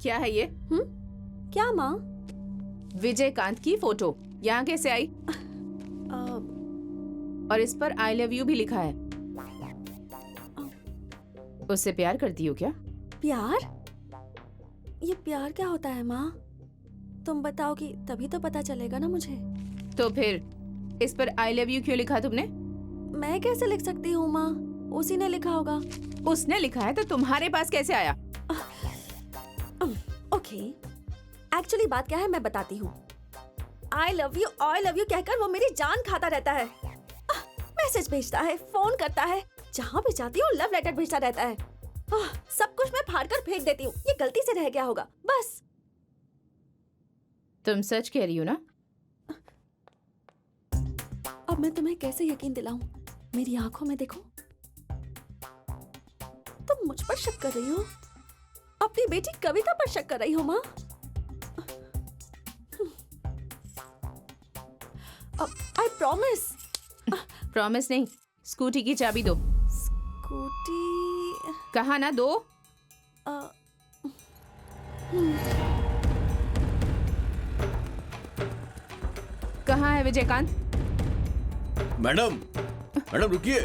क्या है ये? क्या माँ? विजयकांत की फोटो यहाँ कैसे आई? और इस पर आई लव यू भी लिखा है। उससे प्यार करती हो क्या? प्यार? ये प्यार क्या होता है माँ? तुम बताओगी तभी तो पता चलेगा ना मुझे। तो फिर इस पर आई लव यू क्यों लिखा तुमने? मैं कैसे लिख सकती हूँ माँ? उसी ने लिखा होगा। उसने लिखा है तो तुम्हारे पास कैसे आया? ओके, एक्चुअली बात क्या है मैं बताती हूँ। आई लव यू कहकर वो मेरी जान खाता रहता है। मैसेज भेजता है, फोन करता है, जहाँ भी जाती हूँ लव लेटर भेजता रहता है। सब कुछ मैं फाड़ कर फेंक देती हूँ। ये गलती से रह गया होगा बस। तुम सच कह रही हो ना? अब मैं तुम्हें कैसे यकीन दिलाऊं? मेरी आंखों में देखो। तुम मुझ पर शक कर रही हो? अपनी बेटी कविता पर शक कर रही हो माँ? I promise. प्रॉमिस नहीं, स्कूटी की चाबी दो। स्कूटी? कहा ना दो। कहाँ है विजयकांत? मैडम, मैडम रुकिए।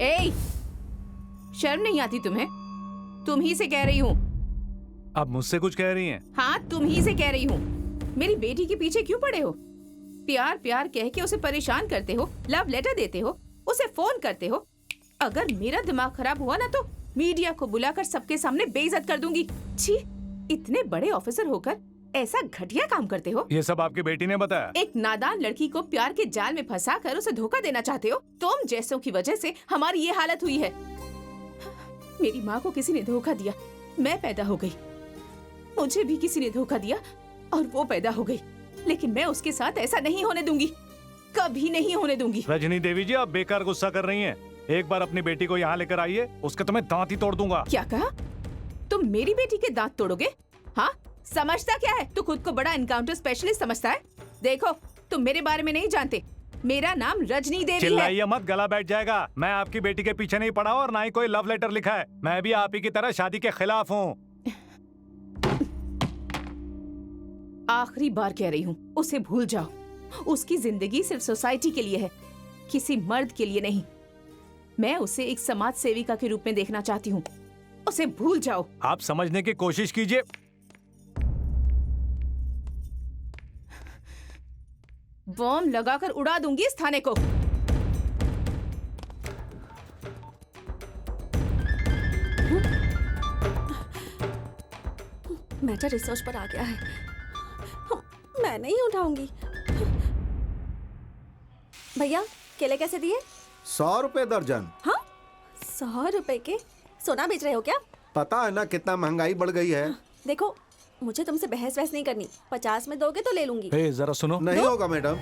ए, शर्म नहीं आती तुम्हें? तुम ही से कह रही हूँ। आप मुझसे कुछ कह रही हैं? हाँ, तुम ही से कह रही हूँ। मेरी बेटी के पीछे क्यों पड़े हो? प्यार प्यार कह के उसे परेशान करते हो, लव लेटर देते हो, उसे फोन करते हो। अगर मेरा दिमाग खराब हुआ ना तो मीडिया को बुलाकर सबके सामने बेइज्जत कर दूंगी। छी, इतने बड़े ऑफिसर होकर ऐसा घटिया काम करते हो। ये सब आपकी बेटी ने बताया? एक नादान लड़की को प्यार के जाल में फंसाकर उसे धोखा देना चाहते हो। तुम जैसों की वजह से हमारी ये हालत हुई है। मेरी माँ को किसी ने धोखा दिया, मैं पैदा हो गई। मुझे भी किसी ने धोखा दिया और वो पैदा हो गई। लेकिन मैं उसके साथ ऐसा नहीं होने दूंगी, कभी नहीं होने दूंगी। रजनी देवी जी, आप बेकार गुस्सा कर रही हैं। एक बार अपनी बेटी को यहाँ लेकर आइए, उसके तुम्हें दांत ही तोड़ दूंगा। क्या कहा? तुम मेरी बेटी के दांत तोड़ोगे? हाँ, समझता क्या है? तू खुद को बड़ा एनकाउंटर स्पेशलिस्ट समझता है? देखो, तुम मेरे बारे में नहीं जानते। मेरा नाम रजनी देवी है। चिल्लाइए मत, गला बैठ जाएगा। मैं आपकी बेटी के पीछे नहीं पड़ा और ना ही कोई लव लेटर लिखा है। मैं भी आप ही की तरह शादी के खिलाफ हूँ। आखिरी बार कह रही हूँ, उसे भूल जाओ। उसकी जिंदगी सिर्फ सोसाइटी के लिए है, किसी मर्द के लिए नहीं। मैं उसे एक समाज सेविका के रूप में देखना चाहती हूँ। उसे भूल जाओ। आप समझने की कोशिश कीजिए। बॉम्ब लगाकर उड़ा दूंगी इस थाने को। मैटर रिसर्च पर आ गया है। मैं नहीं उठाऊंगी। भैया, केले कैसे दिए? 100 रुपए दर्जन। हाँ, 100 रुपए के? सोना बेच रहे हो क्या? पता है ना कितना महंगाई बढ़ गई है। देखो, मुझे तुमसे बहस वहस नहीं करनी। 50 में दोगे तो ले लूंगी। हे, जरा सुनो। नहीं होगा मैडम।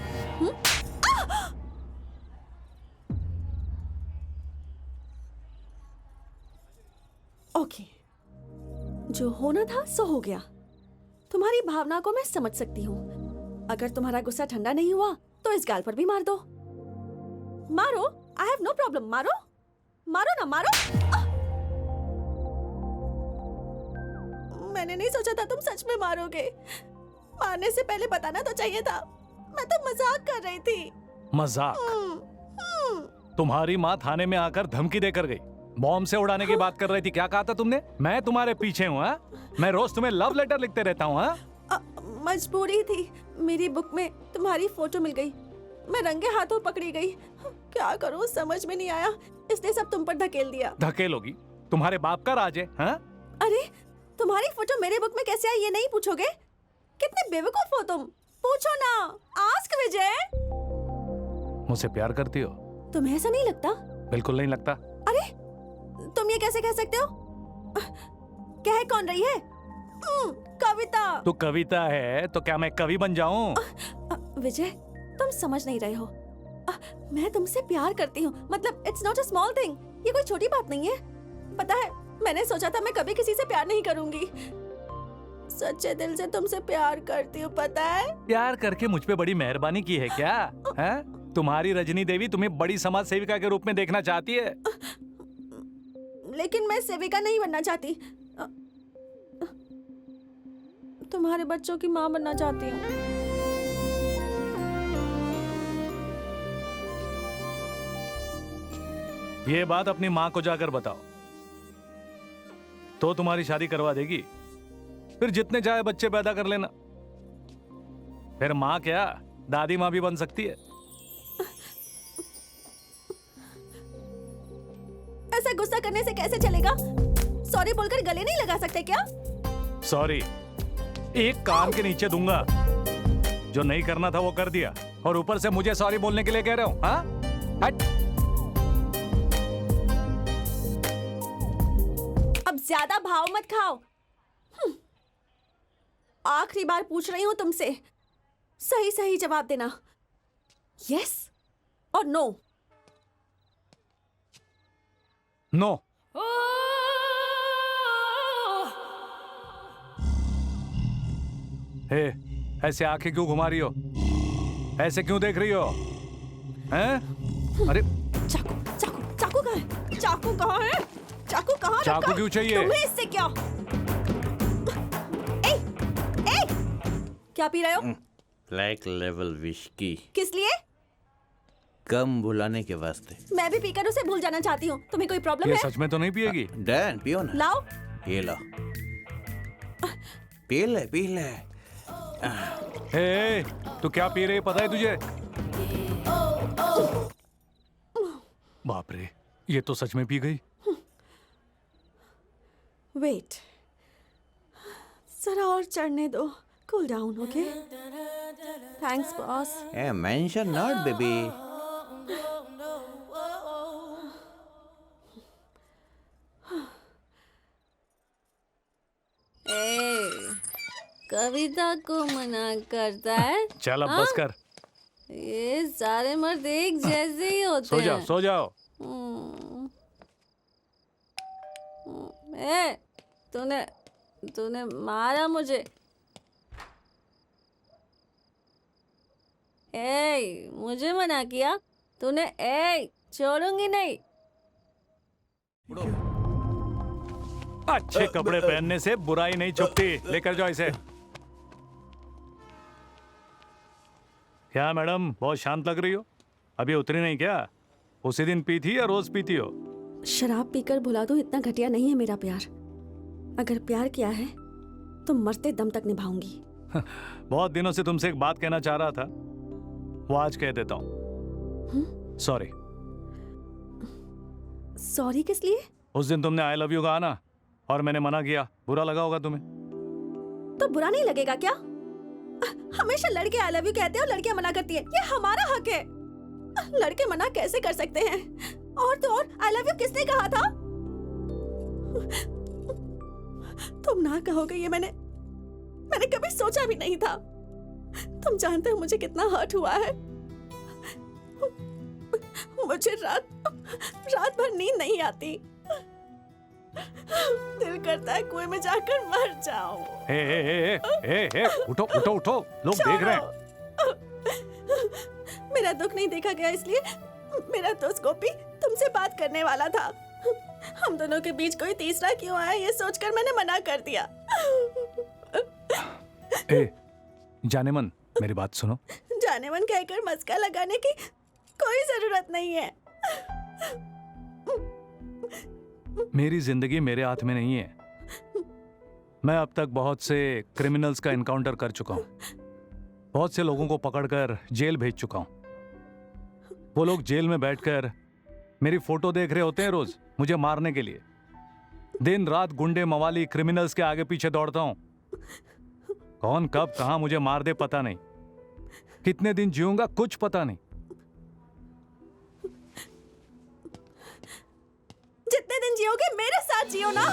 ओके, जो होना था सो हो गया। तुम्हारी भावना को मैं समझ सकती हूँ। अगर तुम्हारा गुस्सा ठंडा नहीं हुआ तो इस गाल पर भी मार दो। मारो, आई हैव नो प्रॉब्लम। मारो, मारो ना, मारो। मैंने नहीं सोचा था तुम सच में मारोगे। मारने से पहले बताना तो चाहिए था। मैं तो मजाक कर रही थी। मजाक? तुम्हारी माँ थाने में आकर धमकी देकर गई। बॉम्ब से उड़ाने की बात कर रही थी। क्या कहा था तुमने? मैं तुम्हारे पीछे हूँ? मैं रोज तुम्हें लव लेटर लिखते रहता हूँ। मजबूरी थी। मेरी बुक में तुम्हारी फोटो मिल गई, मैं रंगे हाथों पकड़ी गई। क्या करूँ समझ में नहीं आया, इसलिए सब तुम पर धकेल दिया। धकेलोगी? तुम्हारे बाप का राज है। अरे, तुम्हारी फोटो मेरे बुक में कैसे आई ये नहीं पूछोगे? कितने बेवकूफ हो तुम। पूछो ना, आस्क विजय। मुझसे प्यार करती हो? तुम्हें ऐसा नहीं लगता? बिल्कुल नहीं लगता। अरे, तुम ये कैसे कह सकते हो? कह कौन रही है? कविता। तो कविता है तो क्या मैं कवि बन जाऊं? विजय, तुम समझ नहीं रहे हो। मैं तुमसे प्यार करती हूँ। मतलब it's not a small thing. ये कोई छोटी बात नहीं है। पता है, मैंने सोचा था मैं कभी किसी से प्यार नहीं करूंगी। सच्चे दिल से तुमसे प्यार करती हूँ, पता है? प्यार करके मुझ पे बड़ी मेहरबानी की है क्या? है? तुम्हारी रजनी देवी तुम्हें बड़ी समाज सेविका के रूप में देखना चाहती है। लेकिन मैं सेविका नहीं बनना चाहती। तुम्हारे बच्चों की माँ बनना चाहती हूँ। ये बात अपनी माँ को जाकर बताओ, तो तुम्हारी शादी करवा देगी। फिर जितने चाहे बच्चे पैदा कर लेना। फिर माँ क्या, दादी माँ भी बन सकती है। ऐसा गुस्सा करने से कैसे चलेगा? सॉरी बोलकर गले नहीं लगा सकते क्या? सॉरी एक कान के नीचे दूंगा। जो नहीं करना था वो कर दिया, और ऊपर से मुझे सॉरी बोलने के लिए कह रहे हो? हाँ, हट। अब ज्यादा भाव मत खाओ। आखिरी बार पूछ रही हूँ तुमसे, सही सही जवाब देना, यस और नो। नो। हे, ऐसे आंखें क्यों घुमा रही हो? ऐसे क्यों देख रही हो? हैं? अरे चाकू चाकू चाकू कहाँ है? चाकू कहाँ है? चाकू कहाँ चाकू रखा है? क्यों चाहिए? तुम्हें इससे क्या? ए, ए, क्या पी रहे हो? ब्लैक लेवल विस्की, किस लिए? कम भुलाने के वास्ते। मैं भी पीकर उसे भूल जाना चाहती हूँ। तुम्हें कोई प्रॉब्लम ये है? सच में तो नहीं पिएगी? डैन पियो ना। लाओ। ये लो, पी ले पी ले। हे, तू क्या पी रही है पता है तुझे? बाप रे, ये तो सच में पी गई। वेट, जरा और चढ़ने दो। Cool down, okay? Thanks boss. A mention not baby. Kavita को मना करता है। चल अब बस कर। ये सारे मर्द एक जैसे ही होते सो जाओ हैं। सो जाओ। ए, तूने तूने मारा मुझे। ए, मुझे मना किया तूने। ए, छोड़ूंगी नहीं। अच्छे कपड़े पहनने से बुराई नहीं छुपती। लेकर जाओ इसे। क्या मैडम, बहुत शांत लग रही हो। अभी उतरी नहीं क्या? उसी दिन पी थी या रोज पीती हो? शराब पीकर भुला दूं, इतना घटिया नहीं है मेरा प्यार। अगर प्यार किया है तो मरते दम तक निभाऊंगी। बहुत दिनों से तुमसे एक बात कहना चाह रहा था, वो आज कह देता हूँ। सॉरी। सॉरी किस लिए? उस दिन तुमने आई लव यू कहा ना, और मैंने मना किया। बुरा लगा होगा तुम्हें। तो बुरा नहीं लगेगा क्या? हमेशा लड़के आई लव यू कहते हैं और लड़कियां मना करती है। ये हमारा हक है। लड़के मना कैसे कर सकते हैं? और तो और आई लव यू किसने कहा था? तुम ना कहोगे ये मैंने कभी सोचा भी नहीं था। तुम जानते हो मुझे कितना हर्ट हुआ है। मुझे रात भर नींद नहीं आती। दिल करता है कुएं में जाकर मर जाऊं। उठो उठो उठो, लोग देख रहे हैं। मेरा दुख नहीं देखा गया, इसलिए मेरा दोस्त गोपी तुमसे बात करने वाला था। हम दोनों के बीच कोई तीसरा क्यों आया, ये सोचकर मैंने मना कर दिया। जाने मन, मेरी बात सुनो। जाने मन कहकर मस्का लगाने की कोई जरूरत नहीं है। मेरी जिंदगी मेरे हाथ में नहीं है। मैं अब तक बहुत से क्रिमिनल्स का एनकाउंटर कर चुका हूं। बहुत से लोगों को पकड़कर जेल भेज चुका हूं। वो लोग जेल में बैठकर मेरी फोटो देख रहे होते हैं रोज, मुझे मारने के लिए। दिन रात गुंडे मवाली क्रिमिनल्स के आगे पीछे दौड़ता हूं। कौन कब कहां मुझे मार दे पता नहीं। कितने दिन जीऊंगा कुछ पता नहीं। जितने दिन जियोगे मेरे साथ जियो ना।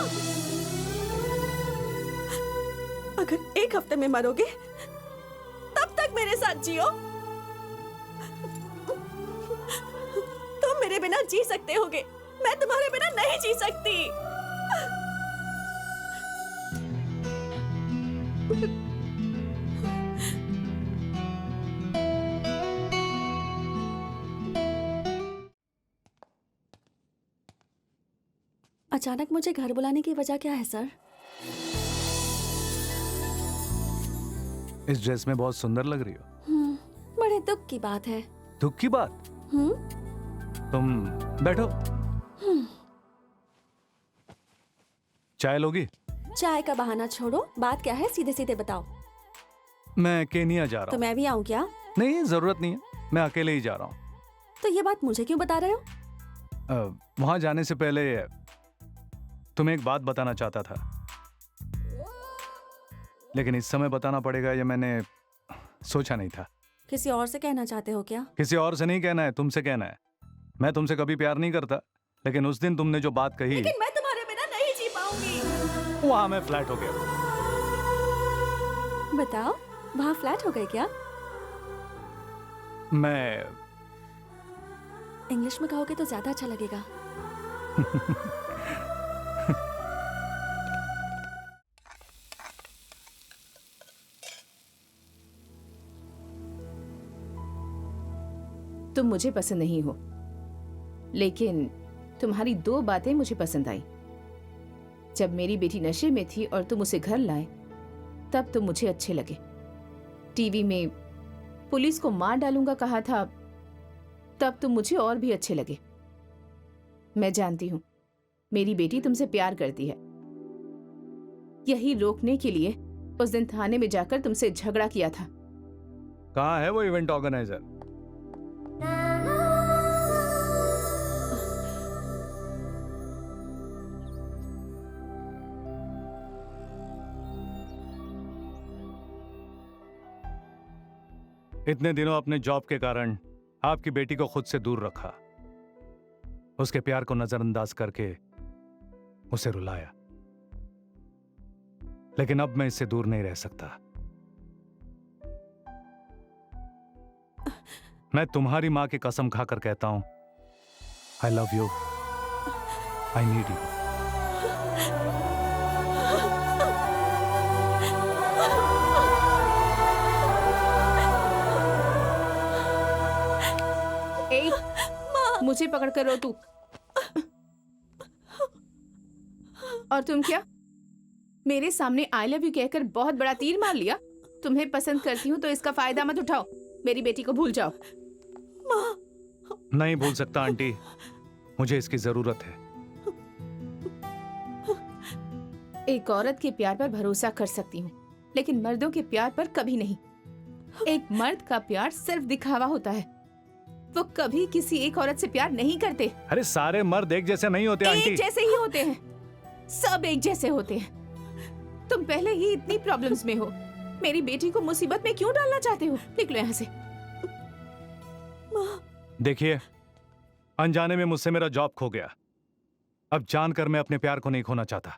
अगर एक हफ्ते में मरोगे तब तक मेरे साथ जियो। तुम मेरे बिना जी सकते होगे, मैं तुम्हारे बिना नहीं जी सकती। अचानक मुझे घर बुलाने की वजह क्या है सर? इस ड्रेस में बहुत सुंदर लग रही हो। बड़े दुख की बात है। दुख की बात? तुम बैठो। चाय लोगी? चाय का बहाना छोड़ो, बात क्या है सीधे सीधे बताओ। मैं केनिया जा रहा तो हूँ। मैं भी आऊँ क्या? नहीं, जरूरत नहीं है, मैं अकेले ही जा रहा हूँ। तो ये बात मुझे क्यों बता रहे हो? वहां जाने से पहले तुम्हें एक बात बताना चाहता था, लेकिन इस समय बताना पड़ेगा ये मैंने सोचा नहीं था। किसी और से कहना चाहते हो क्या? किसी और से नहीं कहना है, तुमसे कहना है। मैं तुमसे कभी प्यार नहीं करता, लेकिन उस दिन तुमने जो बात कही, लेकिन मैं तुम्हारे बिना नहीं जी पाऊंगी। वहां मैं फ्लैट हो गया। बताओ, वहाँ फ्लैट हो गए क्या? मैं इंग्लिश में कहोगे तो ज्यादा अच्छा लगेगा। तुम मुझे पसंद नहीं हो, लेकिन तुम्हारी दो बातें मुझे पसंद आई। जब मेरी बेटी नशे में थी और तुम उसे घर लाए, तब तुम मुझे अच्छे लगे। टीवी में पुलिस को मार डालूंगा कहा था, तब तुम मुझे और भी अच्छे लगे। मैं जानती हूं मेरी बेटी तुमसे प्यार करती है। यही रोकने के लिए उस दिन थाने में जाकर तुमसे झगड़ा किया था। कहाँ है वो इवेंट ऑर्गेनाइजर? इतने दिनों अपने जॉब के कारण आपकी बेटी को खुद से दूर रखा, उसके प्यार को नजरअंदाज करके उसे रुलाया, लेकिन अब मैं इससे दूर नहीं रह सकता। मैं तुम्हारी मां की कसम खाकर कहता हूं, I love you, I need you. मुझे पकड़कर रो तू। और तुम क्या मेरे सामने आई लव यू कहकर बहुत बड़ा तीर मार लिया? तुम्हें पसंद करती हूँ तो इसका फायदा मत उठाओ। मेरी बेटी को भूल जाओ। नहीं भूल सकता आंटी, मुझे इसकी जरूरत है। एक औरत के प्यार पर भरोसा कर सकती हूँ, लेकिन मर्दों के प्यार पर कभी नहीं। एक मर्द का प्यार सिर्फ दिखावा होता है, वो कभी किसी एक औरत से प्यार नहीं करते। अरे सारे मर्द एक जैसे नहीं होते आंटी। एक जैसे ही होते हैं, सब एक जैसे होते हैं। तुम पहले ही इतनी प्रॉब्लम्स में हो, मेरी बेटी को मुसीबत में क्यों डालना चाहते हो? निकलो यहाँ से। देखिए, अनजाने में मुझसे मेरा जॉब खो गया। अब जानकर मैं अपने प्यार को नहीं खोना चाहता।